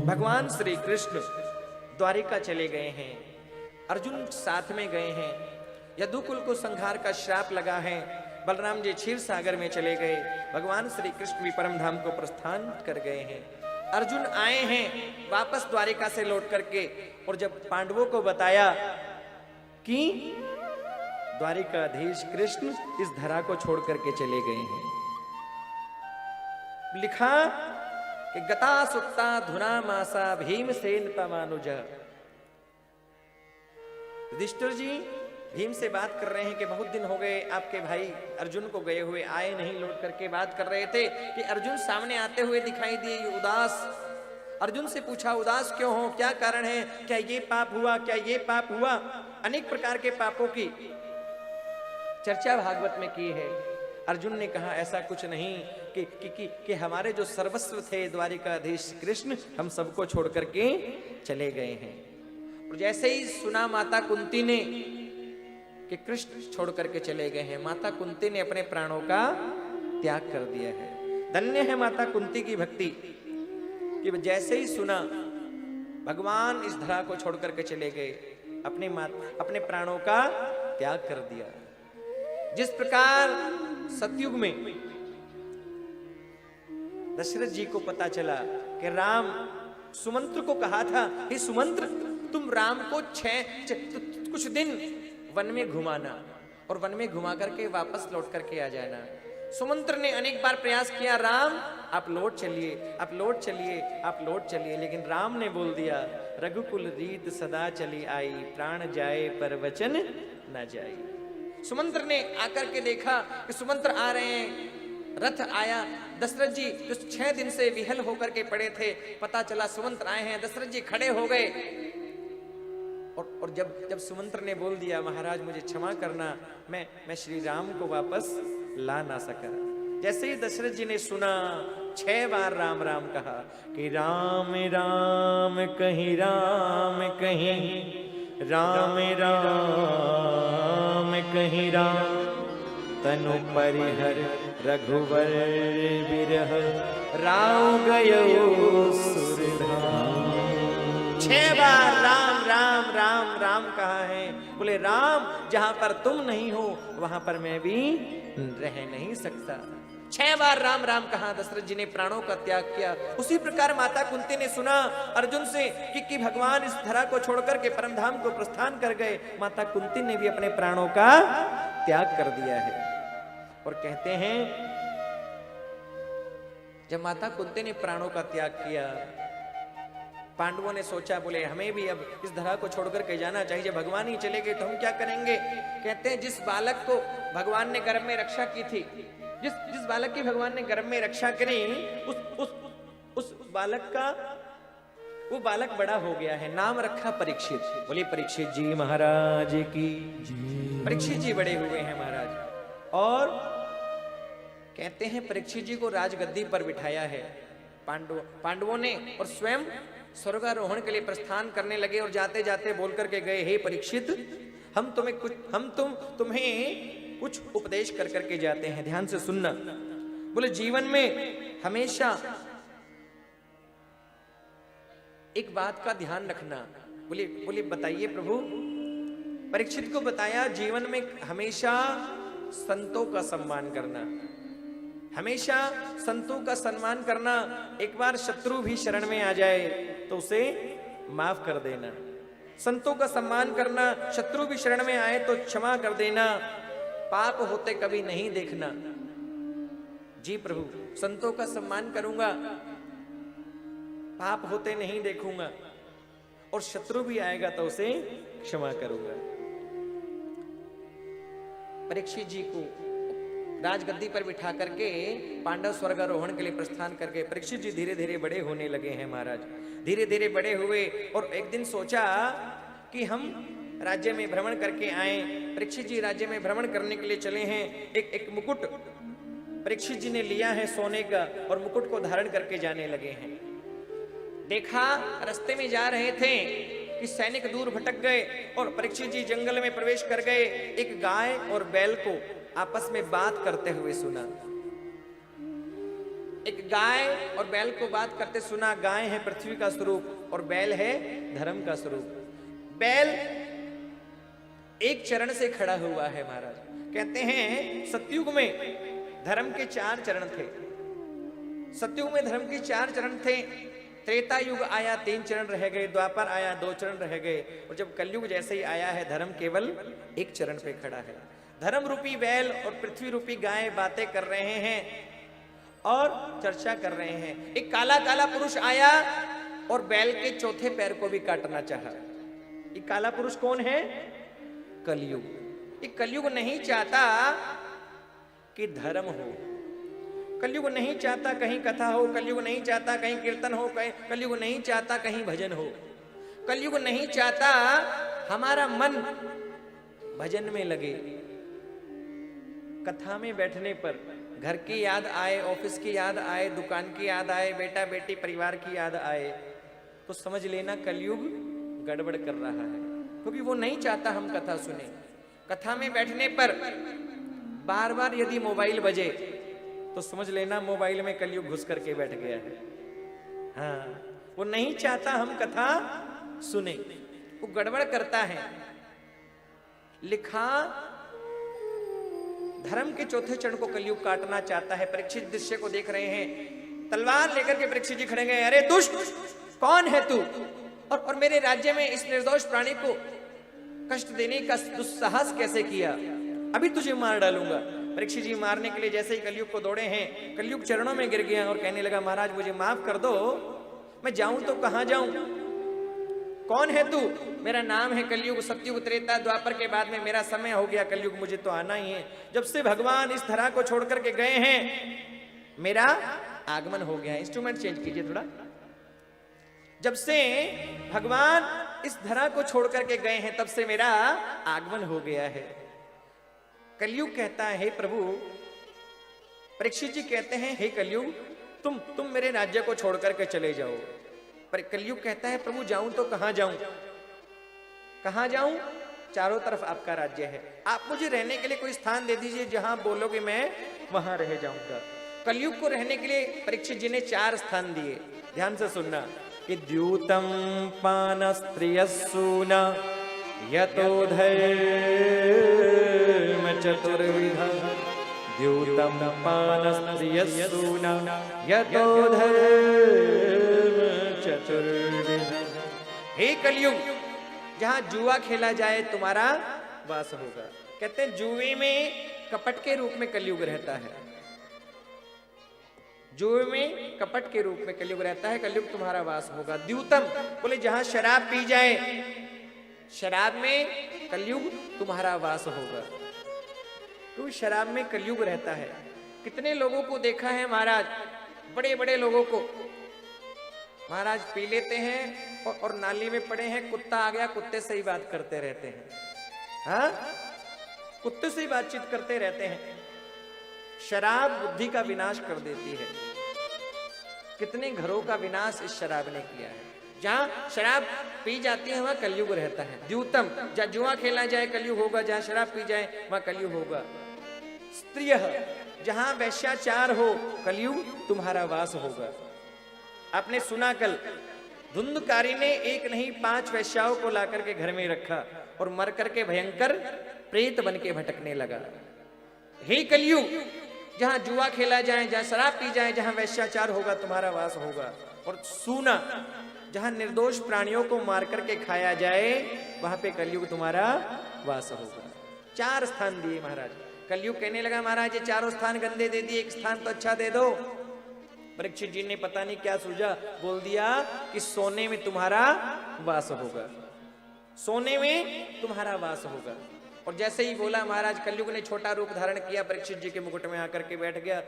भगवान श्री कृष्ण द्वारिका चले गए हैं, अर्जुन साथ में गए हैं, यदुकुल को संहार का श्राप लगा है, बलराम जी क्षीर सागर में चले गए, भगवान श्री कृष्ण भी परम धाम को प्रस्थान कर गए हैं। अर्जुन आए हैं वापस द्वारिका से लौट करके, और जब पांडवों को बताया कि द्वारिकाधीश कृष्ण इस धरा को छोड़ करके चले गए हैं, लिखा कि गता सुक्ता धुना मासा भीमसेन तमानुज। युधिष्ठिर जी भीम से बात कर रहे हैं कि बहुत दिन हो गए आपके भाई अर्जुन को गए हुए, आए नहीं, लौट करके बात कर रहे थे कि अर्जुन सामने आते हुए दिखाई दिए उदास। अर्जुन से पूछा उदास क्यों हो, क्या कारण है, क्या ये पाप हुआ, क्या ये पाप हुआ। अनेक प्रकार के पापों की चर्चा भागवत में की है। अर्जुन ने कहा ऐसा कुछ नहीं कि हमारे जो सर्वस्व थे द्वारिकाधीश कृष्ण, हम सबको छोड़ करके चले गए हैं। और जैसे ही सुना माता कुंती ने कि कृष्ण छोड़ करके चले गए हैं, माता कुंती ने अपने प्राणों का त्याग कर दिया है। धन्य है माता कुंती की भक्ति कि जैसे ही सुना भगवान इस धरा को छोड़ करके चले गए, अपने प्राणों का त्याग कर दिया। जिस प्रकार सतयुग में दशरथ जी को पता चला कि राम सुमंत्र को कहा था, हे सुमंत्र तुम राम को कुछ दिन वन में घुमाना और वन में घुमा करके वापस लौट करके आ जाना। सुमंत्र ने अनेक बार प्रयास किया, राम आप लौट चलिए, आप लौट चलिए, आप लौट चलिए, लेकिन राम ने बोल दिया, रघुकुल रीत सदा चली आई, प्राण जाए पर वचन न जाए। सुमंत्र ने आकर के देखा कि सुमंत्र आ रहे हैं, रथ आया, दशरथ जी जो 6 दिन से विहल होकर के पड़े थे, पता चला सुमंत्र आए हैं, दशरथ जी खड़े हो गए। और जब सुमंत्र ने बोल दिया, महाराज मुझे क्षमा करना, मैं श्री राम को वापस ला ना सका। जैसे ही दशरथ जी ने सुना, 6 बार राम राम कहा कि राम राम कहीं, राम कहीं, राम राम कहीं, राम तनु परिहर रघुवर बिरह, राम गयो सुरधाम। 6 बार राम राम राम राम कहा है। बोले राम जहां पर तुम नहीं हो वहां पर मैं भी रह नहीं सकता। 6 बार राम राम कहा, दशरथ जी ने प्राणों का त्याग किया। उसी प्रकार माता कुंती ने सुना अर्जुन से कि भगवान इस धरा को छोड़कर के परम धाम को प्रस्थान कर गए, माता कुंती ने भी अपने प्राणों का त्याग कर दिया है। और कहते हैं जब माता कुंती ने प्राणों का त्याग किया, पांडवों ने सोचा, बोले हमें भी अब इस धरा को छोड़कर के जाना चाहिए, जब भगवान ही चले गए तो हम क्या करेंगे। कहते हैं जिस बालक को भगवान ने गर्भ में रक्षा की थी, जिस बालक की भगवान ने गर्भ में रक्षा करी, उस बालक का वो बालक बड़ा हो गया है, नाम रखा परीक्षित। बोले परीक्षित जी महाराज की जी। परीक्षित जी बड़े हुए हैं महाराज। और कहते हैं परीक्षित जी को राजगद्दी पर बिठाया है पांडवों ने, और स्वयं स्वर्गारोहण के लिए प्रस्थान करने लगे। और जाते जाते बोल करके गए, हे परीक्षित हम तुम्हें कुछ उपदेश कर करके जाते हैं, ध्यान से सुनना। बोले जीवन में हमेशा एक बात का ध्यान रखना। बोले बताइए प्रभु। परीक्षित को बताया, जीवन में हमेशा संतों का सम्मान करना, हमेशा संतों का सम्मान करना। एक बार शत्रु भी शरण में आ जाए तो उसे माफ कर देना। संतों का सम्मान करना, शत्रु भी शरण में आए तो क्षमा कर देना, पाप होते कभी नहीं देखना। जी प्रभु, संतों का सम्मान करूंगा, पाप होते नहीं देखूंगा, और शत्रु भी आएगा तो उसे क्षमा करूंगा। परीक्षित जी को राजगद्दी पर बिठा करके पांडव स्वर्गारोहण के लिए प्रस्थान करके परीक्षित जी धीरे धीरे बड़े होने लगे हैं महाराज। धीरे धीरे बड़े हुए और एक दिन सोचा कि हम राज्य में भ्रमण करके आए। परीक्षित जी राज्य में भ्रमण करने के लिए चले हैं। एक मुकुट परीक्षित जी ने लिया है सोने का, और मुकुट को धारण करके जाने लगे हैं। देखा रास्ते में जा रहे थे कि सैनिक दूर भटक गए और परीक्षित जी जंगल में प्रवेश कर गए। एक गाय और बैल को आपस में बात करते हुए सुना। एक गाय और बैल को बात करते सुना। गाय है पृथ्वी का स्वरूप और बैल है धर्म का स्वरूप। बैल एक चरण से खड़ा हुआ है महाराज। कहते हैं सतयुग में धर्म के 4 चरण थे। सतयुग में धर्म के 4 चरण थे। त्रेता युग आया 3 चरण रह गए, द्वापर आया 2 चरण रह गए, और जब कलयुग जैसे ही आया है धर्म केवल 1 चरण पे खड़ा है। धर्म रूपी बैल और पृथ्वी रूपी गाय बातें कर रहे हैं और चर्चा कर रहे हैं। एक काला काला पुरुष आया और बैल के चौथे पैर को भी काटना चाहा। ये काला पुरुष कौन है? कलयुग। ये कलयुग नहीं चाहता कि धर्म हो, कलयुग नहीं चाहता कहीं कथा हो, कलयुग नहीं चाहता कहीं कीर्तन हो, कलयुग नहीं चाहता कहीं भजन हो, कलयुग नहीं चाहता हमारा मन भजन में लगे। कथा में बैठने पर घर की याद आए, ऑफिस की याद आए, दुकान की याद आए, बेटा बेटी परिवार की याद आए, तो समझ लेना कलयुग गड़बड़ कर रहा है, क्योंकि वो नहीं चाहता हम कथा सुने। कथा में बैठने पर बार बार यदि मोबाइल बजे तो समझ लेना मोबाइल में कलयुग घुस करके बैठ गया है। हाँ, वो नहीं चाहता हम कथा सुने, वो गड़बड़ करता है। लिखा धर्म के चौथे चरण को कलयुग काटना चाहता है। परीक्षित दृश्य को देख रहे हैं, तलवार लेकर के परीक्षित जी खड़े गए। अरे दुष्ट, कौन है तू? और मेरे राज्य में इस निर्दोष प्राणी को कष्ट देने का दुस्साहस कैसे किया? अभी तुझे मार डालूंगा। परीक्षित जी मारने के लिए जैसे ही कलयुग को दौड़े हैं, कलयुग चरणों में गिर गया और कहने लगा, महाराज मुझे माफ कर दो, मैं जाऊं तो कहां जाऊं? कौन है तू? मेरा नाम है कलयुग। सतयुग त्रेता द्वापर के बाद में मेरा समय हो गया, कलयुग मुझे तो आना ही है। जब से भगवान इस धरा को छोड़ करके गए हैं मेरा आगमन हो गया है। इंस्ट्रूमेंट चेंज कीजिए थोड़ा। जब से भगवान इस धरा को छोड़ करके गए हैं तब से मेरा आगमन हो गया है। कलयुग कहता है, हे प्रभु। परीक्षित जी कहते हैं, हे कलयुग, तुम मेरे राज्य को छोड़ करके चले जाओ। पर कलयुग कहता है, प्रभु जाऊं तो कहां जाऊं? कहां जाऊं? चारों तरफ आपका राज्य है, आप मुझे रहने के लिए कोई स्थान दे दीजिए, जहां बोलोगे मैं वहां रह जाऊंगा। कलयुग को रहने के लिए परीक्षित जी ने 4 स्थान दिए। ध्यान से सुनना कि द्यूतम पानस्त्रियस्सून यतो धर्म चतुर्विध। द्यूतम पानस्त्रियस्सून यतो धर्म चतुर्विध। हे कलयुग, जहां जुआ खेला जाए तुम्हारा वास होगा। कहते हैं जुए में कपट के रूप में कलयुग रहता है। जुए में कपट के रूप में कलयुग रहता है, कलयुग तुम्हारा वास होगा। द्यूतम बोले जहां शराब पी जाए, शराब में कलयुग तुम्हारा वास होगा। तो शराब में कलयुग रहता है। कितने लोगों को देखा है महाराज, बड़े बड़े लोगों को महाराज पी लेते हैं और नाली में पड़े हैं, कुत्ता आ गया, कुत्ते से ही बात करते रहते हैं। हाँ, कुत्ते से ही बातचीत करते रहते हैं। शराब बुद्धि का विनाश कर देती है। कितने घरों का विनाश इस शराब ने किया है। जहां शराब पी जाती है वहां कलयुग रहता है। द्यूतम, जहां जुआ खेला जाए कलयुग होगा, जहां शराब पी जाए वहां कलयुग होगा। स्त्रिय, जहां वैश्याचार हो कलयुग तुम्हारा वास होगा। आपने सुना कल धुंधकारी ने 1 नहीं 5 वैश्याओं को लाकर के घर में रखा और मर करके भयंकर प्रेत बन के भटकने लगा। हे कलयुग, जहां जुआ खेला जाए, जहां शराब पी जाए, जहां वैश्याचार होगा तुम्हारा वास होगा। और सूना, जहां निर्दोष प्राणियों को मार करके खाया जाए वहां पे कलयुग तुम्हारा वास होगा। 4 स्थान दिए महाराज। कलयुग कहने लगा, महाराज ये 4 स्थान गंदे दे दिए, 1 स्थान तो अच्छा दे दो। परीक्षित जी ने पता नहीं क्या सूझा, बोल दिया कि सोने में तुम्हारा वास होगा, सोने में तुम्हारा वास होगा। और जैसे ही बोला महाराज, कलयुग ने छोटा रूप धारण किया, परीक्षित जी के मुकुट में आकर के बैठ गया।